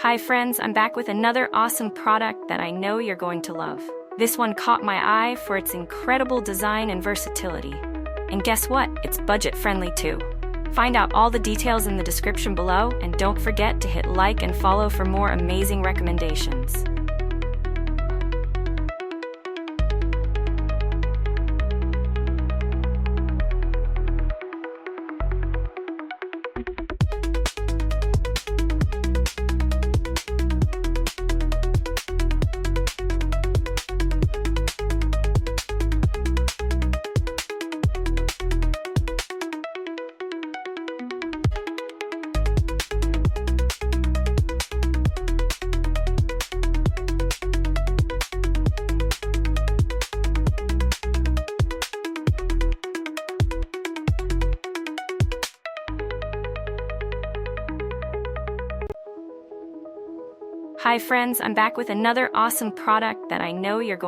Hi friends, I'm back with another awesome product that I know you're going to love. This one caught my eye for its incredible design and versatility. And guess what? It's budget-friendly too. Find out all the details in the description below, and don't forget to hit like and follow for more amazing recommendations. Hi friends, I'm back with another awesome product that I know you're going